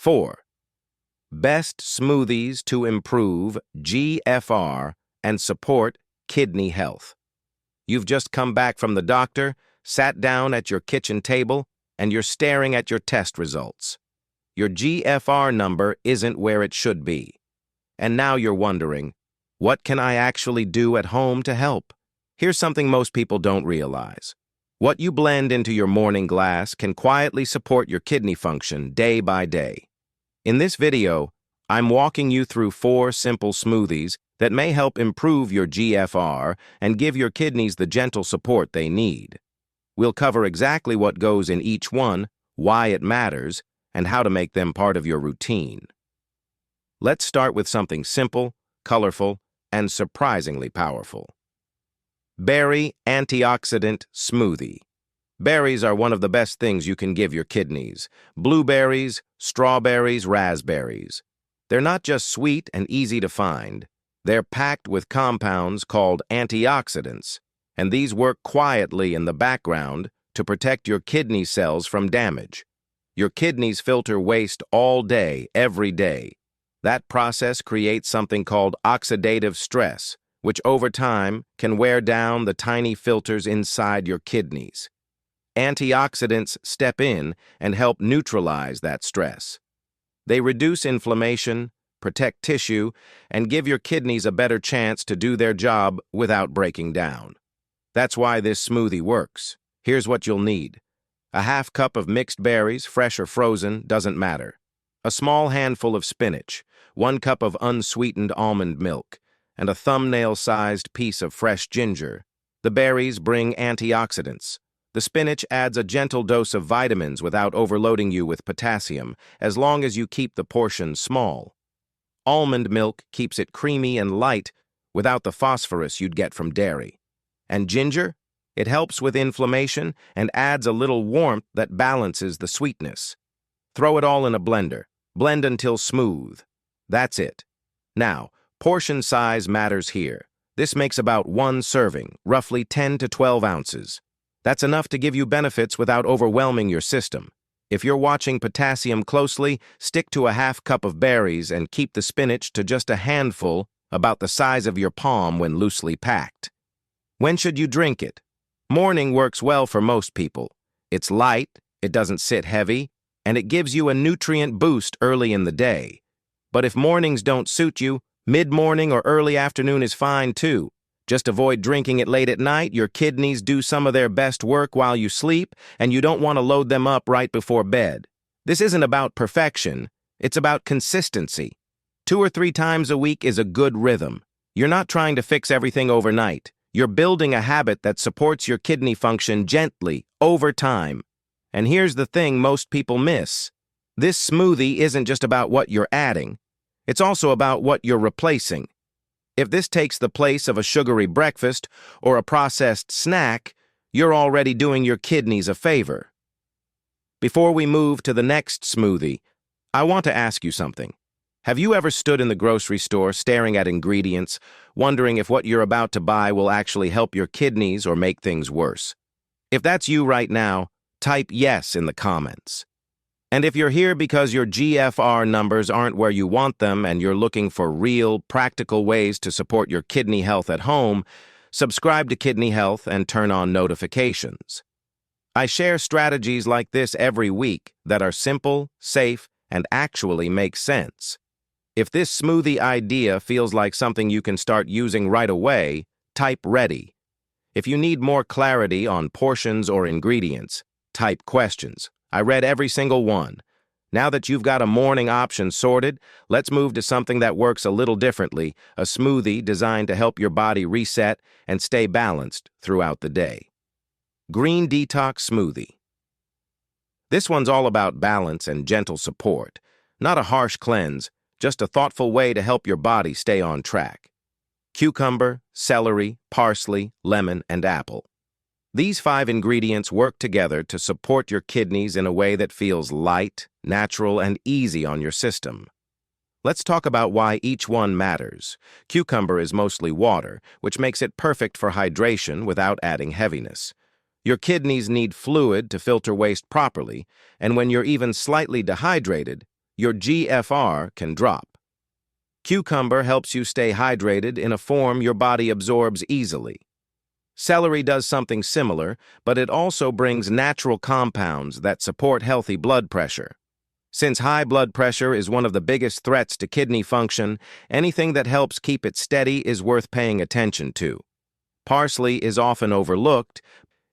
4. Best smoothies to improve GFR and support kidney health. You've just come back from the doctor, sat down at your kitchen table, and you're staring at your test results. Your GFR number isn't where it should be. And now you're wondering, what can I actually do at home to help? Here's something most people don't realize. What you blend into your morning glass can quietly support your kidney function day by day. In this video, I'm walking you through 4 simple smoothies that may help improve your GFR and give your kidneys the gentle support they need. We'll cover exactly what goes in each one, why it matters, and how to make them part of your routine. Let's start with something simple, colorful, and surprisingly powerful. Berry Antioxidant Smoothie. Berries are one of the best things you can give your kidneys. Blueberries, strawberries, raspberries. They're not just sweet and easy to find. They're packed with compounds called antioxidants, and these work quietly in the background to protect your kidney cells from damage. Your kidneys filter waste all day, every day. That process creates something called oxidative stress, which over time can wear down the tiny filters inside your kidneys. Antioxidants step in and help neutralize that stress. They reduce inflammation, protect tissue, and give your kidneys a better chance to do their job without breaking down. That's why this smoothie works. Here's what you'll need. A half cup of mixed berries, fresh or frozen, doesn't matter. A small handful of spinach, 1 cup of unsweetened almond milk, and a thumbnail-sized piece of fresh ginger. The berries bring antioxidants. The spinach adds a gentle dose of vitamins without overloading you with potassium, as long as you keep the portion small. Almond milk keeps it creamy and light without the phosphorus you'd get from dairy. And ginger? It helps with inflammation and adds a little warmth that balances the sweetness. Throw it all in a blender. Blend until smooth. That's it. Now, portion size matters here. This makes about 1 serving, roughly 10 to 12 ounces. That's enough to give you benefits without overwhelming your system. If you're watching potassium closely, stick to a half cup of berries and keep the spinach to just a handful, about the size of your palm when loosely packed. When should you drink it? Morning works well for most people. It's light, it doesn't sit heavy, and it gives you a nutrient boost early in the day. But if mornings don't suit you, mid-morning or early afternoon is fine too. Just avoid drinking it late at night. Your kidneys do some of their best work while you sleep, and you don't want to load them up right before bed. This isn't about perfection. It's about consistency. 2 or 3 times a week is a good rhythm. You're not trying to fix everything overnight. You're building a habit that supports your kidney function gently, over time. And here's the thing most people miss. This smoothie isn't just about what you're adding. It's also about what you're replacing. If this takes the place of a sugary breakfast or a processed snack, you're already doing your kidneys a favor. Before we move to the next smoothie, I want to ask you something. Have you ever stood in the grocery store staring at ingredients, wondering if what you're about to buy will actually help your kidneys or make things worse? If that's you right now, type yes in the comments. And if you're here because your GFR numbers aren't where you want them and you're looking for real, practical ways to support your kidney health at home, subscribe to Kidney Health and turn on notifications. I share strategies like this every week that are simple, safe, and actually make sense. If this smoothie idea feels like something you can start using right away, type ready. If you need more clarity on portions or ingredients, type questions. I read every single one. Now that you've got a morning option sorted, let's move to something that works a little differently, a smoothie designed to help your body reset and stay balanced throughout the day. Green Detox Smoothie. This one's all about balance and gentle support, not a harsh cleanse, just a thoughtful way to help your body stay on track. Cucumber, celery, parsley, lemon, and apple. These 5 ingredients work together to support your kidneys in a way that feels light, natural, and easy on your system. Let's talk about why each one matters. Cucumber is mostly water, which makes it perfect for hydration without adding heaviness. Your kidneys need fluid to filter waste properly, and when you're even slightly dehydrated, your GFR can drop. Cucumber helps you stay hydrated in a form your body absorbs easily. Celery does something similar, but it also brings natural compounds that support healthy blood pressure. Since high blood pressure is one of the biggest threats to kidney function, anything that helps keep it steady is worth paying attention to. Parsley is often overlooked.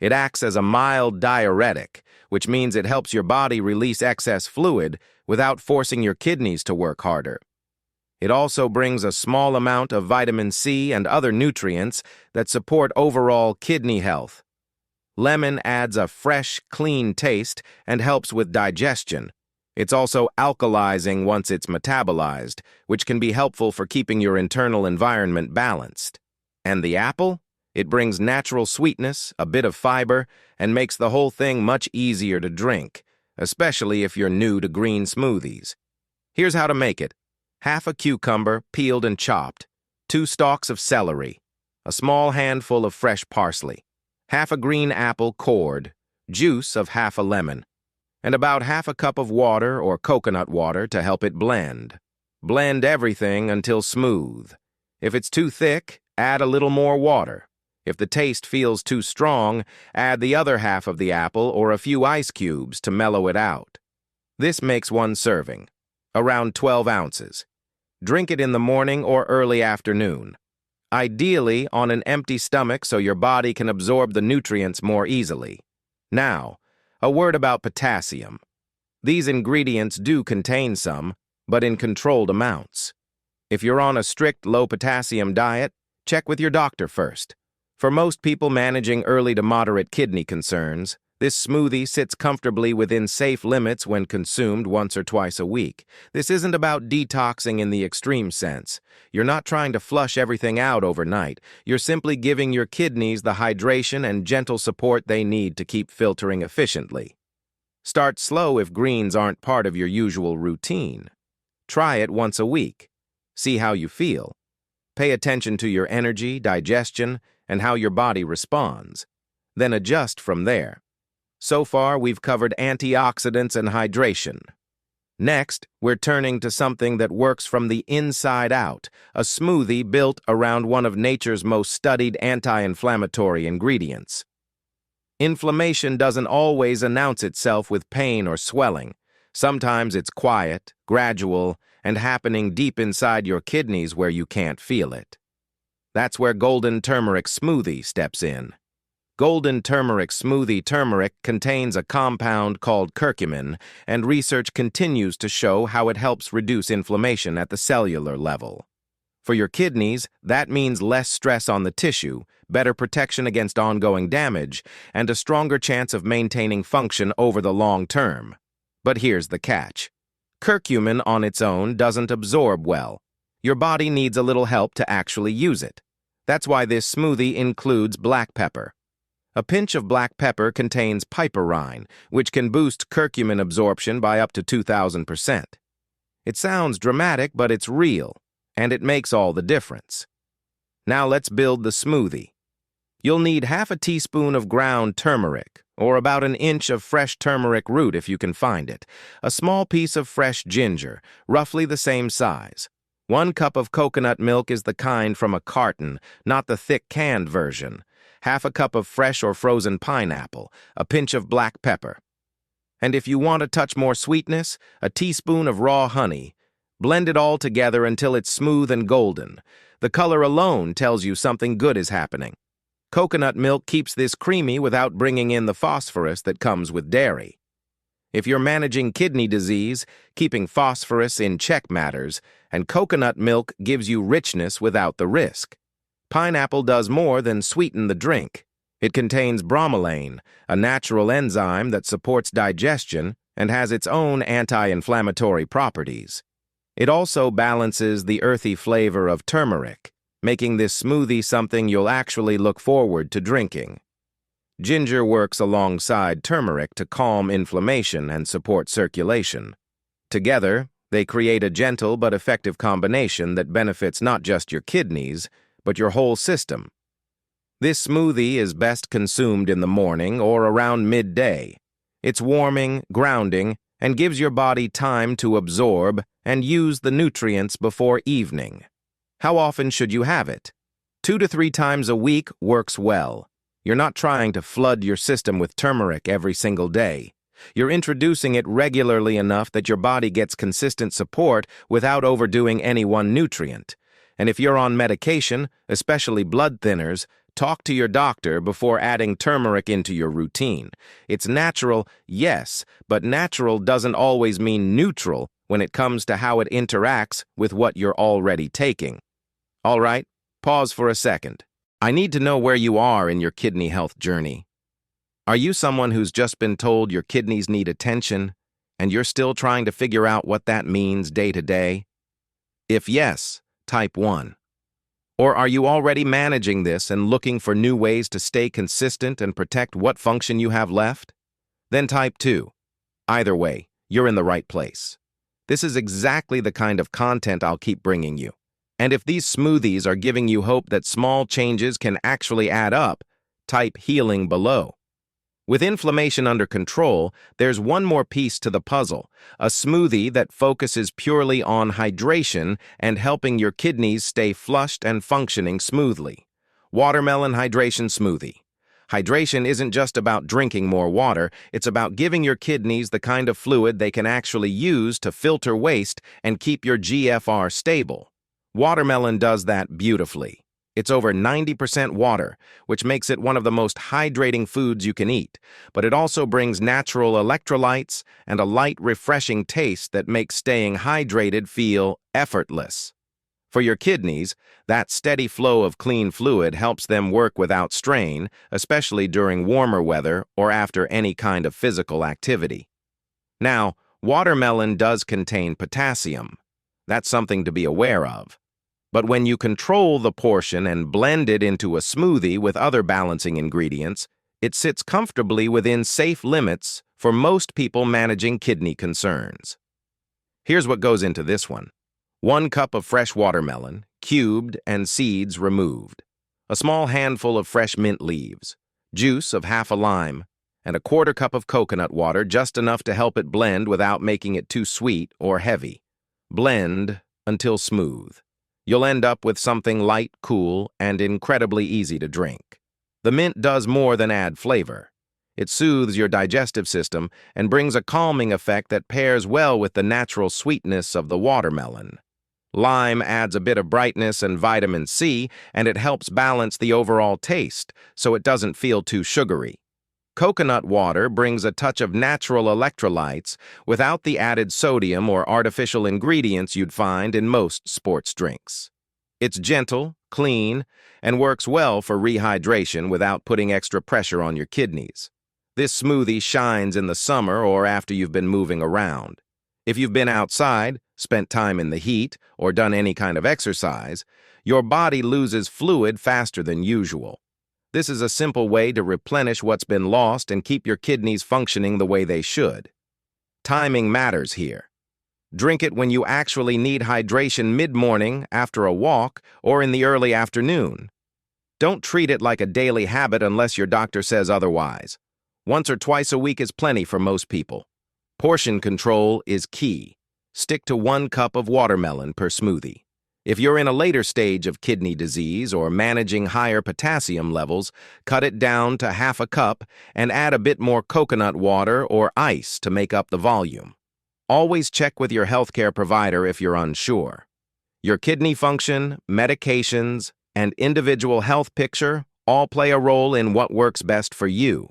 It acts as a mild diuretic, which means it helps your body release excess fluid without forcing your kidneys to work harder. It also brings a small amount of vitamin C and other nutrients that support overall kidney health. Lemon adds a fresh, clean taste and helps with digestion. It's also alkalizing once it's metabolized, which can be helpful for keeping your internal environment balanced. And the apple? It brings natural sweetness, a bit of fiber, and makes the whole thing much easier to drink, especially if you're new to green smoothies. Here's how to make it. Half a cucumber, peeled and chopped, 2 stalks of celery, a small handful of fresh parsley, half a green apple cored, juice of half a lemon, and about half a cup of water or coconut water to help it blend. Blend everything until smooth. If it's too thick, add a little more water. If the taste feels too strong, add the other half of the apple or a few ice cubes to mellow it out. This makes one serving, around 12 ounces. Drink it in the morning or early afternoon. Ideally on an empty stomach so your body can absorb the nutrients more easily. Now, a word about potassium. These ingredients do contain some, but in controlled amounts. If you're on a strict low-potassium diet, check with your doctor first. For most people managing early to moderate kidney concerns, this smoothie sits comfortably within safe limits when consumed once or twice a week. This isn't about detoxing in the extreme sense. You're not trying to flush everything out overnight. You're simply giving your kidneys the hydration and gentle support they need to keep filtering efficiently. Start slow if greens aren't part of your usual routine. Try it once a week. See how you feel. Pay attention to your energy, digestion, and how your body responds. Then adjust from there. So far, we've covered antioxidants and hydration. Next, we're turning to something that works from the inside out, a smoothie built around one of nature's most studied anti-inflammatory ingredients. Inflammation doesn't always announce itself with pain or swelling. Sometimes it's quiet, gradual, and happening deep inside your kidneys where you can't feel it. That's where golden turmeric smoothie steps in. Golden turmeric smoothie turmeric contains a compound called curcumin, and research continues to show how it helps reduce inflammation at the cellular level. For your kidneys, that means less stress on the tissue, better protection against ongoing damage, and a stronger chance of maintaining function over the long term. But here's the catch. Curcumin on its own doesn't absorb well. Your body needs a little help to actually use it. That's why this smoothie includes black pepper. A pinch of black pepper contains piperine, which can boost curcumin absorption by up to 2,000%. It sounds dramatic, but it's real, and it makes all the difference. Now let's build the smoothie. You'll need half a teaspoon of ground turmeric, or about an inch of fresh turmeric root if you can find it, a small piece of fresh ginger, roughly the same size. 1 cup of coconut milk is the kind from a carton, not the thick canned version. Half a cup of fresh or frozen pineapple, a pinch of black pepper. And if you want a touch more sweetness, a teaspoon of raw honey. Blend it all together until it's smooth and golden. The color alone tells you something good is happening. Coconut milk keeps this creamy without bringing in the phosphorus that comes with dairy. If you're managing kidney disease, keeping phosphorus in check matters, and coconut milk gives you richness without the risk. Pineapple does more than sweeten the drink. It contains bromelain, a natural enzyme that supports digestion and has its own anti-inflammatory properties. It also balances the earthy flavor of turmeric, making this smoothie something you'll actually look forward to drinking. Ginger works alongside turmeric to calm inflammation and support circulation. Together, they create a gentle but effective combination that benefits not just your kidneys, but your whole system. This smoothie is best consumed in the morning or around midday. It's warming, grounding, and gives your body time to absorb and use the nutrients before evening. How often should you have it? 2 to 3 times a week works well. You're not trying to flood your system with turmeric every single day. You're introducing it regularly enough that your body gets consistent support without overdoing any one nutrient. And if you're on medication, especially blood thinners, talk to your doctor before adding turmeric into your routine. It's natural, yes, but natural doesn't always mean neutral when it comes to how it interacts with what you're already taking. All right, pause for a second. I need to know where you are in your kidney health journey. Are you someone who's just been told your kidneys need attention, and you're still trying to figure out what that means day to day? If yes, type 1. Or are you already managing this and looking for new ways to stay consistent and protect what function you have left? Then type 2. Either way, you're in the right place. This is exactly the kind of content I'll keep bringing you. And if these smoothies are giving you hope that small changes can actually add up, type healing below. With inflammation under control, there's one more piece to the puzzle, a smoothie that focuses purely on hydration and helping your kidneys stay flushed and functioning smoothly. Watermelon Hydration Smoothie. Hydration isn't just about drinking more water, it's about giving your kidneys the kind of fluid they can actually use to filter waste and keep your GFR stable. Watermelon does that beautifully. It's over 90% water, which makes it one of the most hydrating foods you can eat, but it also brings natural electrolytes and a light, refreshing taste that makes staying hydrated feel effortless. For your kidneys, that steady flow of clean fluid helps them work without strain, especially during warmer weather or after any kind of physical activity. Now, watermelon does contain potassium. That's something to be aware of. But when you control the portion and blend it into a smoothie with other balancing ingredients, it sits comfortably within safe limits for most people managing kidney concerns. Here's what goes into this one. 1 cup of fresh watermelon, cubed and seeds removed. A small handful of fresh mint leaves. Juice of half a lime. And a 1/4 cup of coconut water, just enough to help it blend without making it too sweet or heavy. Blend until smooth. You'll end up with something light, cool, and incredibly easy to drink. The mint does more than add flavor. It soothes your digestive system and brings a calming effect that pairs well with the natural sweetness of the watermelon. Lime adds a bit of brightness and vitamin C, and it helps balance the overall taste, so it doesn't feel too sugary. Coconut water brings a touch of natural electrolytes without the added sodium or artificial ingredients you'd find in most sports drinks. It's gentle, clean, and works well for rehydration without putting extra pressure on your kidneys. This smoothie shines in the summer or after you've been moving around. If you've been outside, spent time in the heat, or done any kind of exercise, your body loses fluid faster than usual. This is a simple way to replenish what's been lost and keep your kidneys functioning the way they should. Timing matters here. Drink it when you actually need hydration mid-morning, after a walk, or in the early afternoon. Don't treat it like a daily habit unless your doctor says otherwise. Once or twice a week is plenty for most people. Portion control is key. Stick to 1 cup of watermelon per smoothie. If you're in a later stage of kidney disease or managing higher potassium levels, cut it down to half a cup and add a bit more coconut water or ice to make up the volume. Always check with your healthcare provider if you're unsure. Your kidney function, medications, and individual health picture all play a role in what works best for you.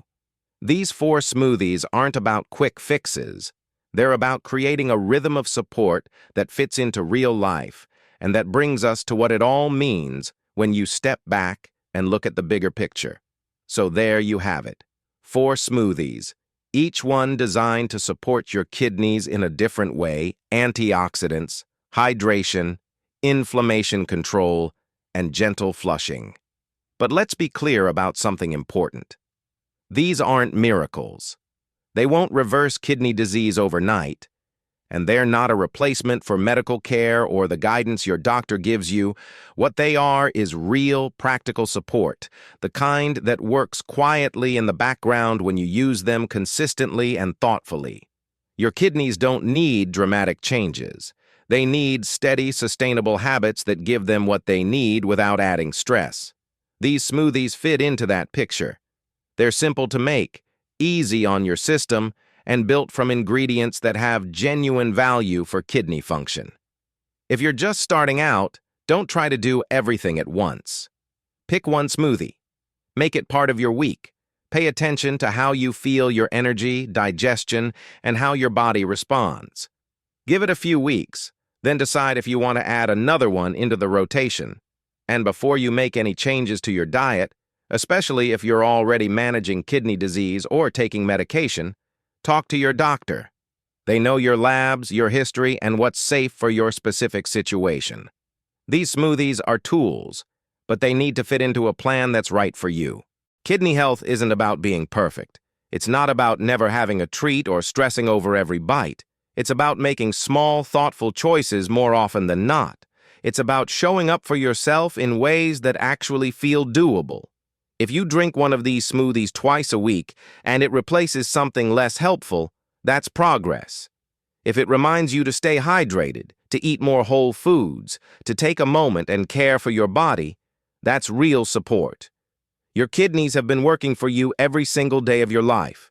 These 4 smoothies aren't about quick fixes. They're about creating a rhythm of support that fits into real life, and that brings us to what it all means when you step back and look at the bigger picture. So there you have it, 4 smoothies, each one designed to support your kidneys in a different way: antioxidants, hydration, inflammation control, and gentle flushing. But let's be clear about something important. These aren't miracles. They won't reverse kidney disease overnight, and they're not a replacement for medical care or the guidance your doctor gives you. What they are is real, practical support, the kind that works quietly in the background when you use them consistently and thoughtfully. Your kidneys don't need dramatic changes. They need steady, sustainable habits that give them what they need without adding stress. These smoothies fit into that picture. They're simple to make, easy on your system, and built from ingredients that have genuine value for kidney function. If you're just starting out, don't try to do everything at once. Pick one smoothie. Make it part of your week. Pay attention to how you feel your energy, digestion, and how your body responds. Give it a few weeks, then decide if you want to add another one into the rotation. And before you make any changes to your diet, especially if you're already managing kidney disease or taking medication, talk to your doctor. They know your labs, your history, and what's safe for your specific situation. These smoothies are tools, but they need to fit into a plan that's right for you. Kidney health isn't about being perfect. It's not about never having a treat or stressing over every bite. It's about making small, thoughtful choices more often than not. It's about showing up for yourself in ways that actually feel doable. If you drink one of these smoothies twice a week and it replaces something less helpful, that's progress. If it reminds you to stay hydrated, to eat more whole foods, to take a moment and care for your body, that's real support. Your kidneys have been working for you every single day of your life.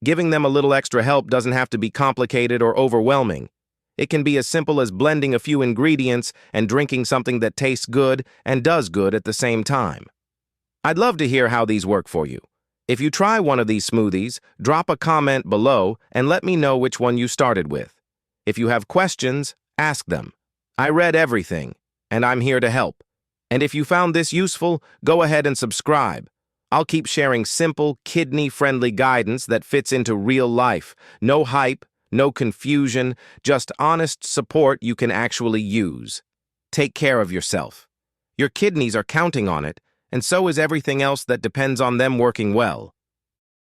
Giving them a little extra help doesn't have to be complicated or overwhelming. It can be as simple as blending a few ingredients and drinking something that tastes good and does good at the same time. I'd love to hear how these work for you. If you try one of these smoothies, drop a comment below and let me know which one you started with. If you have questions, ask them. I read everything, and I'm here to help. And if you found this useful, go ahead and subscribe. I'll keep sharing simple, kidney-friendly guidance that fits into real life. No hype, no confusion, just honest support you can actually use. Take care of yourself. Your kidneys are counting on it, and so is everything else that depends on them working well.